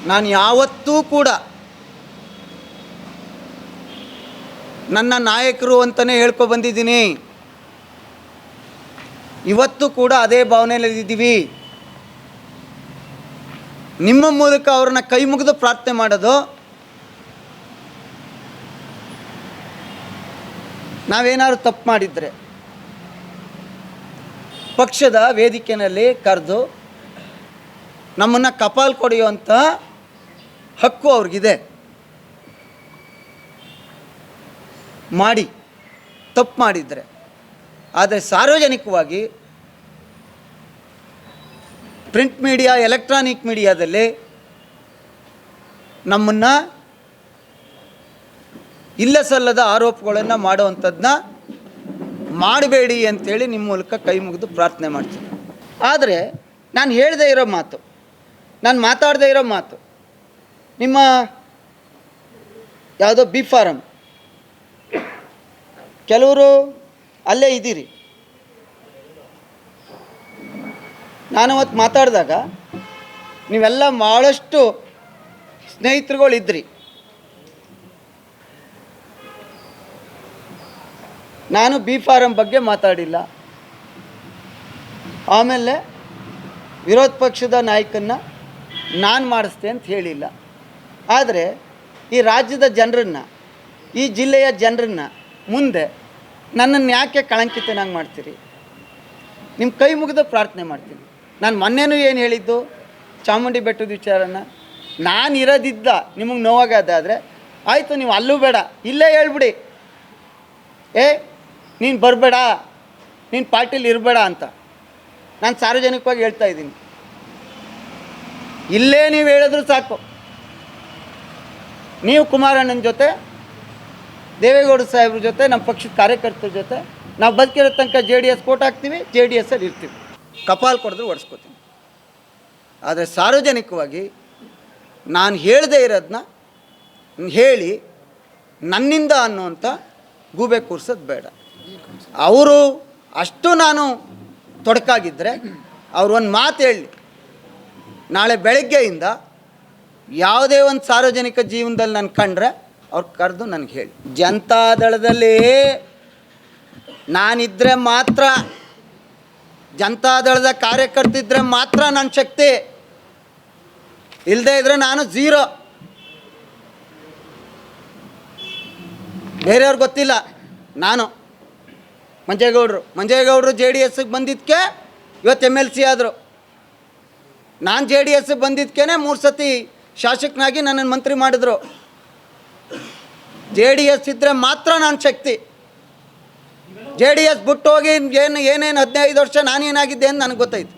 ನಾನು ಯಾವತ್ತೂ ಕೂಡ ನನ್ನ ನಾಯಕರು ಅಂತಲೇ ಹೇಳ್ಕೊಬಂದಿದ್ದೀನಿ. ಇವತ್ತು ಕೂಡ ಅದೇ ಭಾವನೆಯಲ್ಲಿದ್ದೀವಿ. ನಿಮ್ಮ ಮೂಲಕ ಅವ್ರನ್ನ ಕೈ ಮುಗಿದು ಪ್ರಾರ್ಥನೆ ಮಾಡೋದು, ನಾವೇನಾದ್ರು ತಪ್ಪು ಮಾಡಿದರೆ ಪಕ್ಷದ ವೇದಿಕೆಯಲ್ಲಿ ಕರೆದು ನಮ್ಮನ್ನು ಕಪಾಲ್ ಕೊಡೆಯುವಂಥ ಹಕ್ಕು ಅವ್ರಿಗಿದೆ. ಮಾಡಿ ತಪ್ಪು ಮಾಡಿದರೆ. ಆದರೆ ಸಾರ್ವಜನಿಕವಾಗಿ ಪ್ರಿಂಟ್ ಮೀಡಿಯಾ, ಎಲೆಕ್ಟ್ರಾನಿಕ್ ಮೀಡಿಯಾದಲ್ಲಿ ನಮ್ಮನ್ನು ಇಲ್ಲ ಸಲ್ಲದ ಆರೋಪಗಳನ್ನು ಮಾಡುವಂಥದ್ದನ್ನ ಮಾಡಬೇಡಿ ಅಂಥೇಳಿ ನಿಮ್ಮ ಮೂಲಕ ಕೈ ಮುಗಿದು ಪ್ರಾರ್ಥನೆ ಮಾಡ್ತೀನಿ. ಆದರೆ ನಾನು ಹೇಳದೇ ಇರೋ ಮಾತು, ನಾನು ಮಾತಾಡದೇ ಇರೋ ಮಾತು, ನಿಮ್ಮ ಯಾವುದೋ ಬಿ ಫಾರಮ್, ಕೆಲವರು ಅಲ್ಲೇ ಇದ್ದೀರಿ. ನಾನು ಅವತ್ತು ಮಾತಾಡಿದಾಗ ನೀವೆಲ್ಲ ಭಾಳಷ್ಟು ಸ್ನೇಹಿತರುಗಳಿದ್ರಿ. ನಾನು ಬಿ ಫಾರಮ್ ಬಗ್ಗೆ ಮಾತಾಡಿಲ್ಲ. ಆಮೇಲೆ ವಿರೋಧ ಪಕ್ಷದ ನಾಯಕನ್ನ ನಾನು ಮಾಡಿಸ್ತೆ ಅಂತ ಹೇಳಿಲ್ಲ. ಆದರೆ ಈ ರಾಜ್ಯದ ಜನರನ್ನು, ಈ ಜಿಲ್ಲೆಯ ಜನರನ್ನು ಮುಂದೆ ನನ್ನನ್ನು ಯಾಕೆ ಕಳಂಕಿತನಾಗಿ ಮಾಡ್ತೀರಿ? ನಿಮ್ಮ ಕೈ ಮುಗಿದು ಪ್ರಾರ್ಥನೆ ಮಾಡ್ತೀನಿ. ನಾನು ಮೊನ್ನೆನೂ ಏನು ಹೇಳಿದ್ದು, ಚಾಮುಂಡಿ ಬೆಟ್ಟದ ವಿಚಾರನ ನಾನು ಇರೋದಿದ್ದ ನಿಮಗೆ ನೋವಾಗದಾದರೆ ಆಯಿತು, ನೀವು ಅಲ್ಲೂ ಬೇಡ, ಇಲ್ಲೇ ಹೇಳ್ಬಿಡಿ, ನೀನು ಬರಬೇಡ, ನೀನು ಪಾರ್ಟಿಲಿ ಇರಬೇಡ ಅಂತ ನಾನು ಸಾರ್ವಜನಿಕವಾಗಿ ಹೇಳ್ತಾ ಇದ್ದೀನಿ. ಇಲ್ಲೇ ನೀವು ಹೇಳಿದ್ರು ಸಾಕು. ನೀವು ಕುಮಾರಣ್ಣನ ಜೊತೆ, ದೇವೇಗೌಡ ಸಾಹೇಬ್ರ ಜೊತೆ, ನಮ್ಮ ಪಕ್ಷದ ಕಾರ್ಯಕರ್ತರ ಜೊತೆ ನಾವು ಬದುಕಿರೋ ತನಕ JDS ಕೋಟ್ ಹಾಕ್ತೀವಿ, JDSಲ್ಲಿ ಇರ್ತೀವಿ. ಕಪಾಲ್ ಕೊಡಿದ್ರೆ ಒಡಿಸ್ಕೋತೀನಿ. ಆದರೆ ಸಾರ್ವಜನಿಕವಾಗಿ ನಾನು ಹೇಳದೇ ಇರೋದನ್ನ ಹೇಳಿ ನನ್ನಿಂದ ಅನ್ನುವಂಥ ಗೂಬೆ ಕೂರ್ಸೋದು ಬೇಡ. ಅವರು ಅಷ್ಟು ನಾನು ತೊಡಕಾಗಿದ್ದರೆ ಅವ್ರು ಒಂದು ಮಾತು ಹೇಳಿ, ನಾಳೆ ಬೆಳಗ್ಗೆಯಿಂದ ಯಾವುದೇ ಒಂದು ಸಾರ್ವಜನಿಕ ಜೀವನದಲ್ಲಿ ನಾನು ಕಂಡ್ರೆ ಅವ್ರು ಕರೆದು ನನಗೆ ಹೇಳಿ. ಜನತಾದಳದಲ್ಲಿ ನಾನಿದ್ದರೆ ಮಾತ್ರ, ಜನತಾದಳದ ಕಾರ್ಯಕರ್ತಿದ್ರೆ ಮಾತ್ರ ನನ್ನ ಶಕ್ತಿ, ಇಲ್ಲದೇ ಇದ್ದರೆ ನಾನು ಝೀರೋ. ಬೇರೆಯವ್ರಿಗೆ ಗೊತ್ತಿಲ್ಲ. ನಾನು ಮಂಜೇಗೌಡರು JDSಗೆ ಬಂದಿದ್ದಕ್ಕೆ ಇವತ್ತು MLC ಆದರು. ನಾನು JDSಗೆ ಬಂದಿದ್ದಕ್ಕೇ 3 ಸತಿ ಶಾಸಕನಾಗಿ ನನ್ನನ್ನು ಮಂತ್ರಿ ಮಾಡಿದ್ರು. JDS ಇದ್ದರೆ ಮಾತ್ರ ನನ್ನ ಶಕ್ತಿ. JDS ಬಿಟ್ಟು ಹೋಗಿ ಏನೇನು 15 ವರ್ಷ ನಾನೇನಾಗಿದ್ದೆ ಅಂತ ನನಗೆ ಗೊತ್ತಾಯ್ತು.